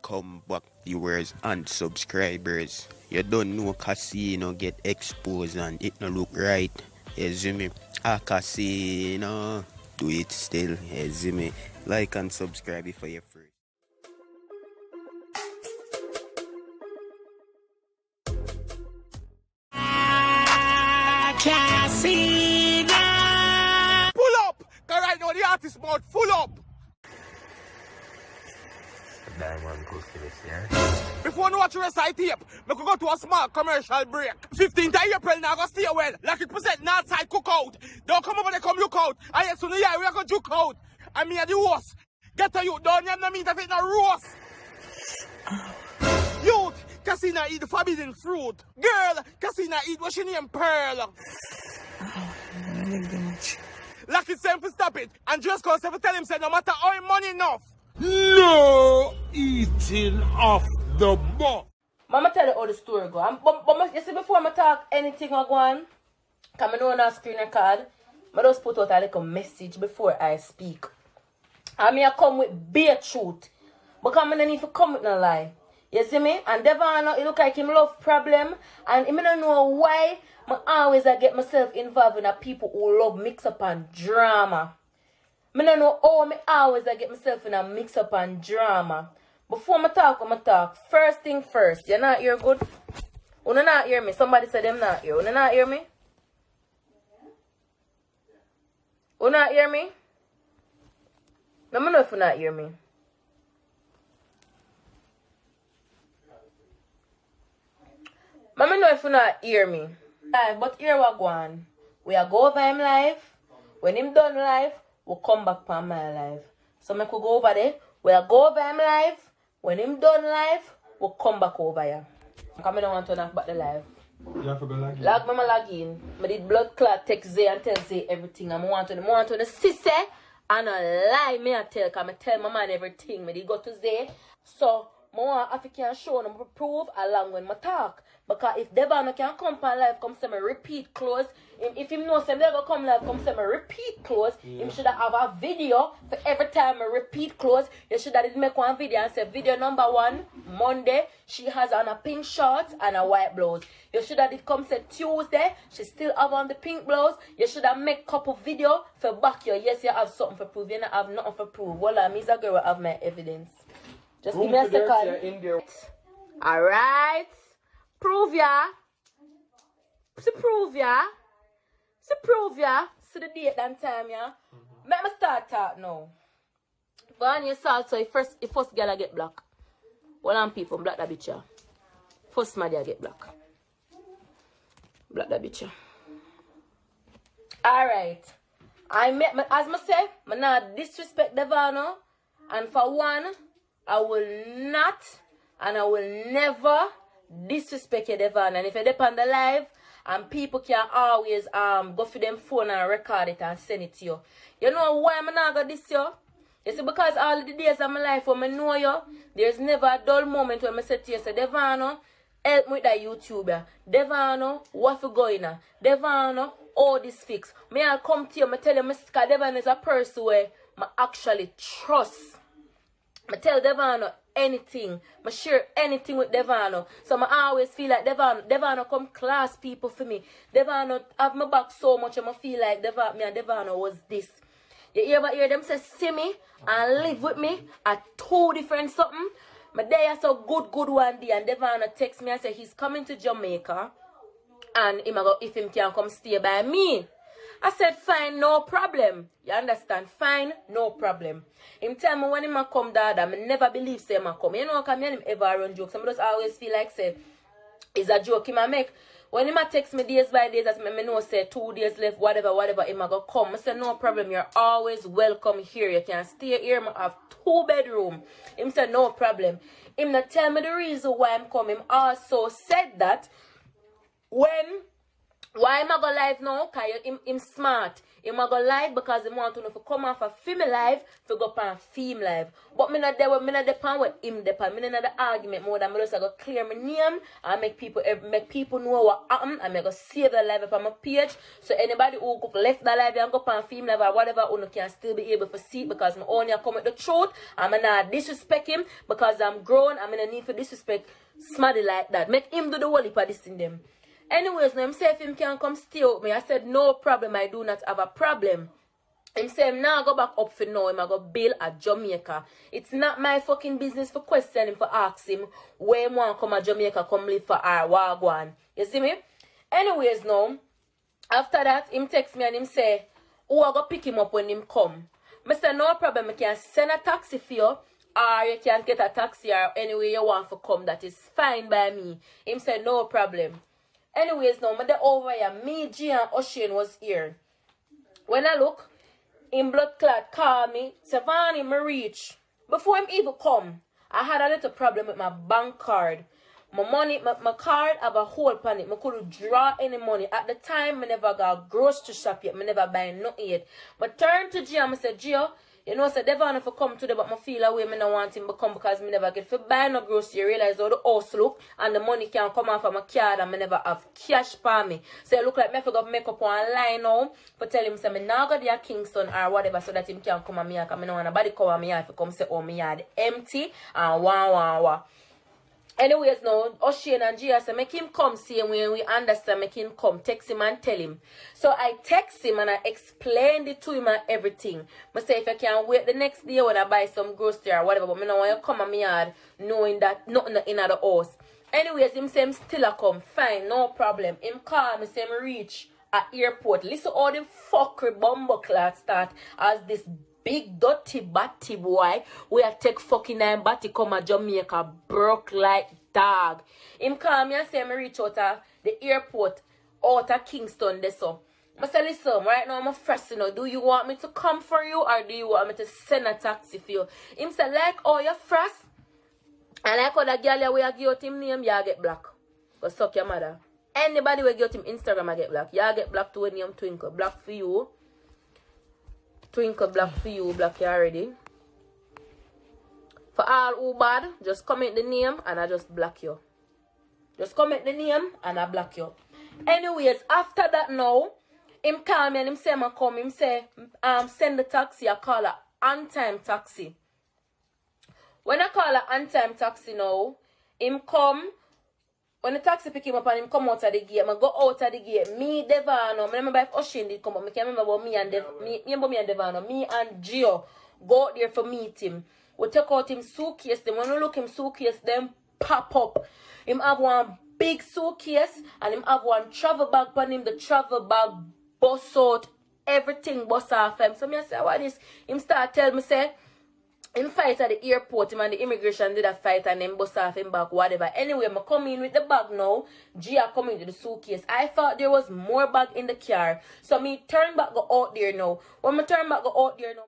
Welcome back, viewers and subscribers. You don't know Casino get exposed and it no look right. You see me? Casino, do it still. You see me? Like and subscribe if you're free. Casino! Pull up! Cause right now the artist mode full up! Diamond pussy this year. Before you watch the rest of the tape, we could go to a small commercial break. 15th of April now, go stay well. Like it present Northside Cookout. Don't come over there, come look out. I yes, soon we are going to juke out. I mean, the host. Get to you, don't you know me that it's not roast. Youth, Casino eat the forbidden fruit. Girl, Casino eat what she name Pearl. Like it's time to stop it. And just cause to tell him, say, no matter how money enough. No eating off the box. Mama tell you how the story go. But you see, before I talk anything I go on, because I know on a screen record, I just put out a little message before I speak. And I come with bare truth. Because I don't need to come with no lie. You see me? And Devon, it look like him love problem. And I don't know why I always get myself involved in people who love mix up and drama. I don't know how I always get myself in a mix up and drama. Before I talk, first thing first. You not hear good? You not hear me? Somebody said them not hear. You not hear me? You not hear me? Let me know if you not hear me. Let me know if you not hear me. But here we go on. We are go over him live. When him done live, we'll come back on my live. So I could go over there. We'll go over him live. When him done live, we'll come back over here. Because I don't want to knock back the live. You have to go log in. Log in. I did blood clot text Zay and tell Zay everything. I want to see say and a lie me I tell. Because I tell my man everything. I did go to Zay. So I want African show them to prove along when I talk. Because if Devon can come on live, come say me repeat close. If him know say they go come live, come say me repeat close. Him should have a video for every time I repeat close. You should have make one video and say video number 1, Monday, she has on a pink shorts and a white blouse. You should have come say Tuesday, she still have on the pink blouse. You should have make couple video for back you. Yes, you have something for prove. You don't have nothing for prove. Well, I'm a girl have my evidence. Just give me a second. Alright. Prove ya. To prove ya. See the date and time ya. Let me start talk now. Vanya salt so first girl get black. One on people black that bitch ya. First my get black. Black that bitch ya. Alright. As I say, I not disrespect Devano. And for one, I will not and I will never disrespect you, Devon. And if you depend on the live, and people can always go for them phone and record it and send it to you. You know why I'm not going to this you? You see, because all the days of my life when I know you, there's never a dull moment when I say to you, say, Devano, help me with that YouTuber. Devano, what for going on? Devano, all this fix. I'll come to you, I tell you, Mr. Devon is a person where I actually trust. I tell Devano anything. I share anything with Devano. So I always feel like Devano come class people for me. Devano have my back so much and I feel like me and Devano was this. You ever hear them say see me and live with me at two different something? My day is so good one day and Devano text me and say he's coming to Jamaica and if him can come stay by me. I said, fine, no problem. You understand? Fine, no problem. Him tell me when him come, Dad, I never believe say him come. You know, come here, him ever run jokes. I just always feel like, say, it's a joke him make. When him text me days by days, as me know, say, 2 days left, whatever, him go come. I said, no problem, you're always welcome here. You can stay here, I have 2 bedrooms. Him said, no problem. Him not tell me the reason why I'm coming. Him also said that when Why am I go live now? Because him smart. Him go live because he want to know if come off a female live, to go on theme live. But me not there with me not depend with him depend. Me not the argument more than me just go clear my name and make people know what happened and me go save the live up on my page. So anybody who go left the live and go on theme live or whatever, who can still be able to see it because me only come with the truth. I'm not disrespect him because I'm grown. I'm in a need for disrespect smarty like that. Make him do the whole heap of this in them. Anyways, now him say if him can come stay with me, I said no problem, I do not have a problem. Him say him now go back up for now, him I go bail at Jamaica. It's not my fucking business for question him, for ask him where him want come at Jamaica, come live for our wagwan. You see me? Anyways now, after that, him text me and him say, who I go pick him up when him come. I say no problem, I can send a taxi for you. Or you can get a taxi or anywhere you want to come, that is fine by me. Him say no problem. Anyways, now, I'm over here. Me, G, and Ocean was here. When I look, in blood clot call me. Savannah, me reach. Before him even come, I had a little problem with my bank card. My money, my card have a hole on it. I couldn't draw any money. At the time, I never got grocery shop yet. I never buy nothing yet. But turn to Gio, I said, Gio, you know, so Devon if I come today, but I feel away, I don't want him to come because I never get to buy no grocery. I realize how the house look and the money can come off of my card and I never have cash for me. So it look like I forgot make up online now for tell him, say, I now go to Kingston or whatever so that him can come at me because I don't want nobody come at me if he come say, oh, my yard empty and wah. Anyways, now, Ocean and Gia say, make him come see him when we understand, make him come, text him and tell him. So I text him and I explained it to him and everything. I say, if I can wait the next day when I buy some grocery or whatever, but I don't want you come at me yard knowing that nothing in the house. Anyways, him say him still a come, fine, no problem. Him call me, say him reach at airport. Listen all the fuckery bumble cloth start as this big dirty batty boy we a take fucking nine batty come at Jamaica broke like dog. Him call me and say me reach out at the airport out of Kingston there so. I say listen, right now I'm fresh, you know. Do you want me to come for you or do you want me to send a taxi for you? Him say like oh you're fresh and like how that girl we give out him name you get black. Go suck your mother. Anybody will get him Instagram I get black. You get black to when name Twinkle. Black for you. Twinkle black for you, black you already. For all who bad, just comment the name and I just block you. Just comment the name and I block you. Anyways, after that now, him call me and him say I come. Him say, send the taxi, I call a on-time taxi. When I call a on-time taxi now, him come. When the taxi pick him up and him come out of the gate, I go out of the gate. Me, Devano, I remember if Ocean did come, but I can't remember about me and Devano. Me and Gio go out there for meet him. We take out him suitcase. Then when we look him suitcase, them pop up. Him have one big suitcase and him have one travel bag on him. The travel bag bust out. Everything bust off him. So me I say, what is? Him start tell me say, him fight at the airport, him and the immigration did a fight and then bust off him back, whatever. Anyway, I'm coming in with the bag now. Gia coming to the suitcase. I thought there was more bag in the car. So me turn back go out there now. When I turn back go out there now.